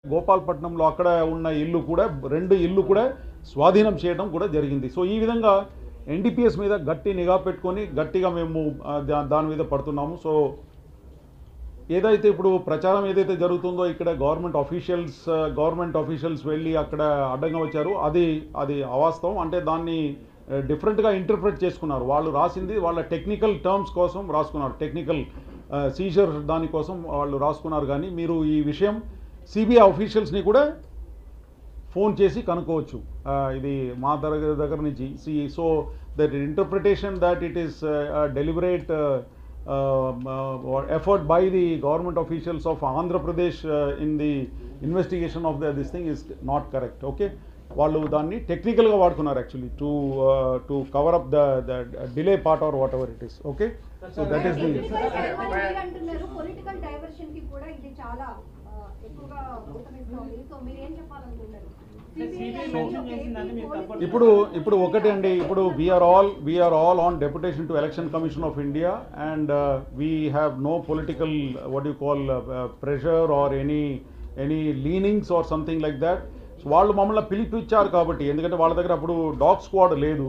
గోపాల్పట్నంలో అక్కడ ఉన్న ఇల్లు కూడా 2 ఇల్లు కూడా స్వాధీనం చేయడం కూడా జరిగింది. సో ఈ విధంగా ఎన్డీపీఎస్ మీద గట్టి నిఘా పెట్టుకొని గట్టిగా మేము దాని మీద పడుతున్నాము. సో ఏదైతే ఇప్పుడు ప్రచారం ఏదైతే జరుగుతుందో ఇక్కడ గవర్నమెంట్ ఆఫీషియల్స్ వెళ్ళి అక్కడ అడ్డంగా వచ్చారు, అది అవాస్తవం. అంటే దాన్ని డిఫరెంట్గా ఇంటర్ప్రిట్ చేసుకున్నారు. వాళ్ళు రాసింది వాళ్ళ టెక్నికల్ టర్మ్స్ కోసం రాసుకున్నారు, టెక్నికల్ సీజర్ దానికోసం వాళ్ళు రాసుకున్నారు. కానీ మీరు ఈ విషయం సిబిఐ ఆఫీషియల్స్ని కూడా ఫోన్ చేసి కనుక్కోవచ్చు. ఇది మా దగ్గర నుంచి so that interpretation that it is deliberate effort by the government officials of Andhra Pradesh in the investigation of this thing is not correct. Okay, వాళ్ళు దాన్ని టెక్నికల్గా వాడుకున్నారు actually to cover up the delay part or what ever it is. Okay, so that is the political diversion కి కూడా ఇది చాలా ఎక్కువగా ఉపయోగిస్తుంది. సో మీరు ఏం చెప్పాలనుకుంటారు? ఇప్పుడు ఒకటి అండి, ఇప్పుడు we're all on deputation to Election commission of India and we have no political what you call pressure or any leanings or something like that. వాళ్ళు మమ్మల్ని పిలిపించారు కాబట్టి, ఎందుకంటే వాళ్ళ దగ్గర అప్పుడు డాగ్ స్క్వాడ్ లేదు.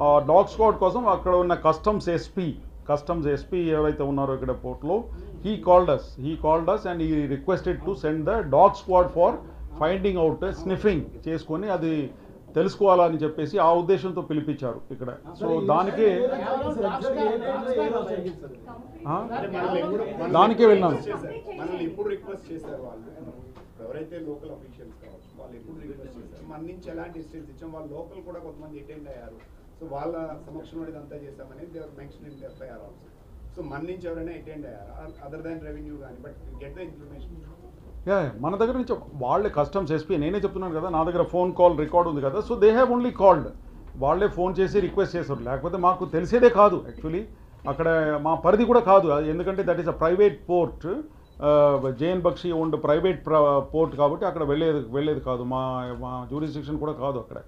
ఆ డాగ్ స్క్వాడ్ కోసం అక్కడ ఉన్న కస్టమ్స్ ఎస్పీ ఎవరైతే ఉన్నారో ఇక్కడ పోర్ట్లో, he called us and he requested to send the dog squad for finding out, sniffing చేసుకొని అది తెలుసుకోవాలని చెప్పేసి ఆ ఉద్దేశంతో పిలిపించారు ఇక్కడ. సో దానికే వెళ్ళాను. ఎవరైతే లోకల్ అఫీషియల్స్ కావచ్చు వాళ్ళు ఎప్పుడు రిక్వెస్ట్ చేశారు, మన నుంచి ఎలాంటి డిస్టెన్స్ ఇచ్చాం, వాళ్ళు లోకల్ కూడా కొంతమంది అటెండ్ అయ్యారు. సో వాళ్ళ సమక్షంలో ఇదంతా చేశామనేది they are mention in the FIR also. So మన నుంచి ఎవరైనా అటెండ్ అయ్యారు అదర్ దాన్ రెవెన్యూ కానీ, బట్ గెట్ ద ఇన్ఫర్మేషన్. మన దగ్గర నుంచి వాళ్ళే కస్టమ్స్ ఎస్పీ, నేనే చెప్తున్నాను కదా, నా దగ్గర ఫోన్ కాల్ రికార్డ్ ఉంది కదా. So they have only called, వాళ్ళే ఫోన్ చేసి రిక్వెస్ట్ చేశారు. లేకపోతే మాకు తెలిసేదే కాదు యాక్చువల్లీ, అక్కడ మా పరిధి కూడా కాదు. ఎందుకంటే that is a private port, J N Bakshi owned private port కాబట్టి అక్కడ వెళ్ళేది కాదు, మా జ్యూరిస్డిక్షన్ కూడా కాదు అక్కడ,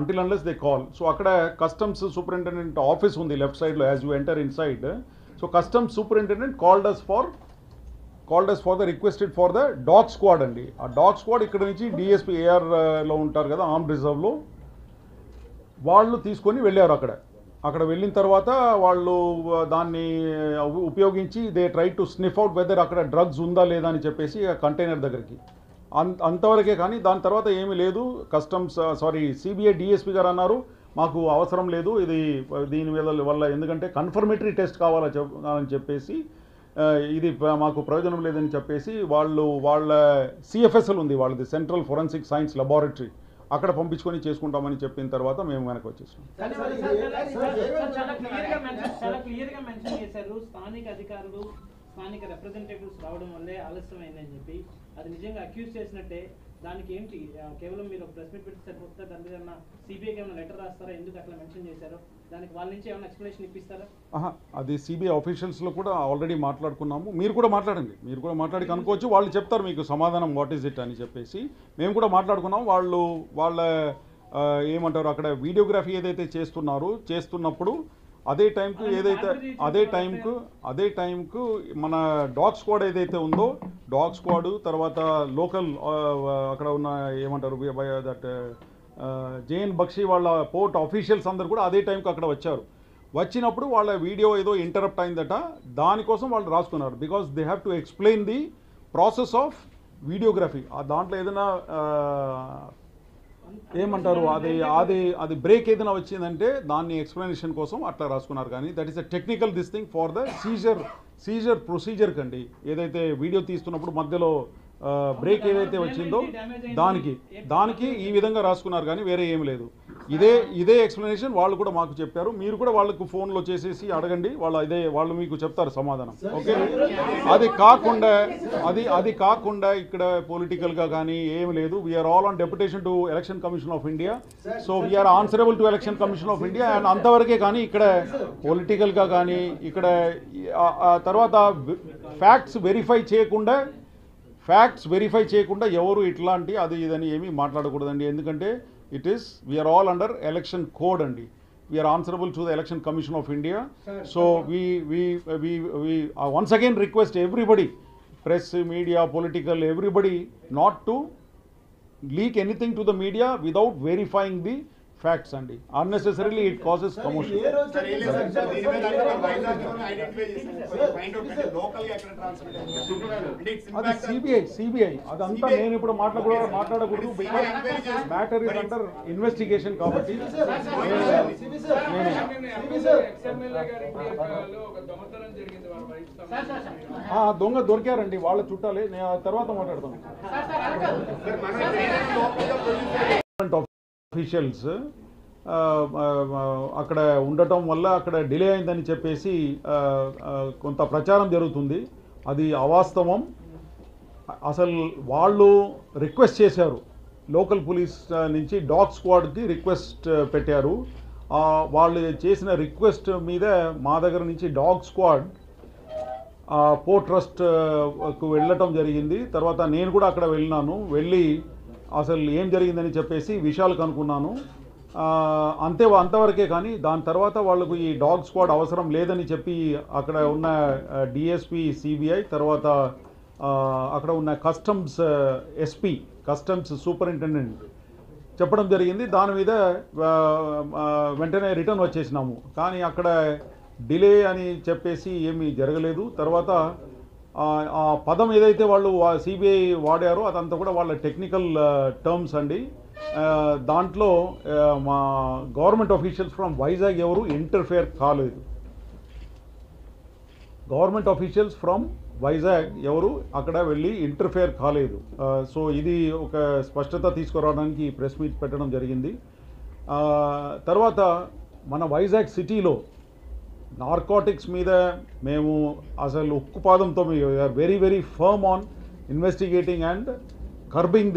until unless they call. So అక్కడ కస్టమ్స్ సూపరింటెండెంట్ ఆఫీస్ ఉంది లెఫ్ట్ సైడ్లో as you enter inside. So customs superintendent called us for the requested for the dog squad అండి. ఆ డాగ్ స్క్వాడ్ ఇక్కడ నుంచి డిఎస్పీ ఏఆర్లో ఉంటారు కదా, ఆర్మ్ రిజర్వ్లో, వాళ్ళు తీసుకొని వెళ్ళారు. అక్కడ వెళ్ళిన తర్వాత వాళ్ళు దాన్ని ఉపయోగించి they try to sniff out whether అక్కడ డ్రగ్స్ ఉందా లేదా అని చెప్పేసి కంటైనర్ దగ్గరికి, అంతవరకే. కానీ దాని తర్వాత ఏమీ లేదు. సిబిఐ డిఎస్పీ గారు అన్నారు మాకు అవసరం లేదు దీని వల్ల, ఎందుకంటే కన్ఫర్మేటరీ టెస్ట్ కావాలని చెప్పేసి, ఇది మాకు ప్రయోజనం లేదని చెప్పేసి వాళ్ళ సిఎఫ్ఎస్ఎల్ ఉంది వాళ్ళది, సెంట్రల్ ఫోరెన్సిక్ సైన్స్ లెబారెటరీ, అక్కడ పంపించుకొని చేసుకుంటామని చెప్పిన తర్వాత మేము వెనక్కి వచ్చేసాం. స్థానిక రిప్రజెంటేటివ్స్ రావడం వల్లే ఆలస్యమైందని చెప్పి, అది నిజంగా అక్యూజ్ చేసినట్టే. దానికి ఏంటి, కేవలం మీరు ప్రెస్ మీట్ పెట్టి సరిపోతుందా? దాని మీద ఏమన్నా సిబిఐకి ఏమైనా లెటర్ రాస్తారా? ఎందుకు అట్లా మెన్షన్ చేశారో దానికి వాళ్ళ నుంచి ఏమైనా ఎక్స్ప్లెనేషన్ ఇప్పిస్తారా? అది సిబిఐ ఆఫీషియల్స్లో కూడా ఆల్రెడీ మాట్లాడుకున్నాము. మీరు కూడా మాట్లాడండి, మీరు కూడా మాట్లాడి కనుక్కోవచ్చు, వాళ్ళు చెప్తారు మీకు సమాధానం వాట్ ఈజ్ ఇట్ అని చెప్పేసి. మేము కూడా మాట్లాడుకున్నాం. వాళ్ళ ఏమంటారు, అక్కడ వీడియోగ్రఫీ ఏదైతే చేస్తున్నప్పుడు అదే టైంకు మన డాగ్ స్క్వాడ్ ఏదైతే ఉందో, డాగ్ స్క్వాడ్ తర్వాత లోకల్ అక్కడ ఉన్న ఏమంటారు దట్ జేఎన్ బక్షి వాళ్ళ పోర్ట్ ఆఫీషియల్స్ అందరు కూడా అదే టైంకి అక్కడ వచ్చినప్పుడు వాళ్ళ వీడియో ఏదో ఇంటరప్ట్ అయిందట, దానికోసం వాళ్ళు రాసుకున్నారు. Because they have to explain the process of videography. దాంట్లో ఏదైనా ఏమంటారు అది బ్రేక్ ఏదైనా వచ్చిందంటే దాన్ని ఎక్స్ప్లెనేషన్ కోసం అట్లా రాసుకున్నారు. కానీ that is a technical this thing for the seizure procedure కండి. ఏదైతే వీడియో తీస్తున్నప్పుడు మధ్యలో బ్రేక్ ఏదైతే వచ్చిందో దానికి ఈ విధంగా రాసుకున్నారు, కానీ వేరే ఏమి లేదు. ఇదే ఎక్స్ప్లెనేషన్ వాళ్ళు కూడా మాకు చెప్పారు. మీరు కూడా వాళ్ళకు ఫోన్లో చేసేసి అడగండి, వాళ్ళు మీకు చెప్తారు సమాధానం. ఓకే, అది కాకుండా ఇక్కడ పొలిటికల్గా కానీ ఏమి లేదు. We're all on deputation to Election commission of India. So we're answerable to Election commission of India and అంతవరకే. కానీ ఇక్కడ పొలిటికల్గా కానీ ఇక్కడ తర్వాత ఫ్యాక్ట్స్ వెరిఫై చేయకుండా ఎవరు ఇట్లాంటి ఇదని ఏమీ మాట్లాడకూడదండి. ఎందుకంటే we're all under election code అండి. We're answerable to the election commission of India. So we once again request everybody, press, media, political, everybody, not to leak anything to the media without verifying the facts అండి. Unnecessarily it causes commotion. Sir ఏం లేదు sir దీని మీద అంటే Vizag identify చేశారు find out అంటే local గా ఎక్కడ ట్రాన్స్మిట్ అయ్యింది అంటే ఇట్స్ అది సిబిఐ అదంతా నేను ఇప్పుడు మాట్లాడకూడదు because matter is under investigation కాబట్టి దొంగ దొరికారండి వాళ్ళ చుట్టాలే. నేను ఆ తర్వాత మాట్లాడతాను. అఫీషియల్స్ అక్కడ ఉండటం వల్ల అక్కడ డిలే అయిందని చెప్పేసి కొంత ప్రచారం జరుగుతుంది. అది అవాస్తవం. అసలు వాళ్ళు రిక్వెస్ట్ చేశారు, లోకల్ పోలీస్ నుంచి డాగ్ స్క్వాడ్కి రిక్వెస్ట్ పెట్టారు. వాళ్ళు చేసిన రిక్వెస్ట్ మీద మా దగ్గర నుంచి డాగ్ స్క్వాడ్ పోర్ట్ ట్రస్ట్కు వెళ్ళటం జరిగింది. తర్వాత నేను కూడా అక్కడ వెళ్ళి అసలు ఏం జరిగిందని చెప్పేసి విషయాలు కనుక్కున్నాను. అంతవరకే. కానీ దాని తర్వాత వాళ్ళకు ఈ డాగ్ స్క్వాడ్ అవసరం లేదని చెప్పి అక్కడ ఉన్న డిఎస్పి సిబిఐ తర్వాత అక్కడ ఉన్న కస్టమ్స్ ఎస్పీ కస్టమ్స్ సూపరింటెండెంట్ చెప్పడం జరిగింది. దాని మీద వెంటనే రిటర్న్ వచ్చేసినాము. కానీ అక్కడ డిలే అని చెప్పేసి ఏమీ జరగలేదు. తర్వాత ఆ పదం ఏదైతే వాళ్ళు సిబిఐ వాడారో అదంతా కూడా వాళ్ళ టెక్నికల్ టర్మ్స్ అండి. దాంట్లో మా గవర్నమెంట్ ఆఫీషియల్స్ ఫ్రమ్ వైజాగ్ ఎవరు ఇంటర్ఫేర్ కాలేదు. గవర్నమెంట్ ఆఫీషియల్స్ ఫ్రమ్ వైజాగ్ ఎవరు అక్కడ వెళ్ళి ఇంటర్ఫేర్ కాలేదు. సో ఇది ఒక స్పష్టత తీసుకురావడానికి ప్రెస్ మీట్ పెట్టడం జరిగింది. తర్వాత మన వైజాగ్ సిటీలో నార్కోటిక్స్ మీద మేము అసలు ఉక్కుపాదంతో we're very very firm on investigating and curbing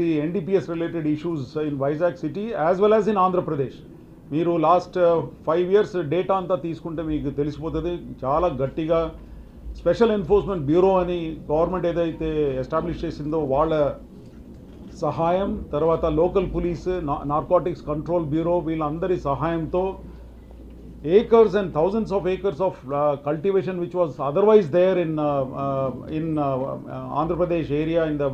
the NDPS related issues in Vizag city as well as in Andhra Pradesh. మీరు లాస్ట్ 5 years డేటా అంతా తీసుకుంటే మీకు తెలిసిపోతుంది. చాలా గట్టిగా స్పెషల్ ఎన్ఫోర్స్మెంట్ బ్యూరో అని గవర్నమెంట్ ఏదైతే ఎస్టాబ్లిష్ చేసిందో వాళ్ళ సహాయం, తర్వాత local police, narcotics control bureau వీళ్ళందరి సహాయంతో acres and thousands of acres of cultivation which was otherwise there in Andhra Pradesh area in the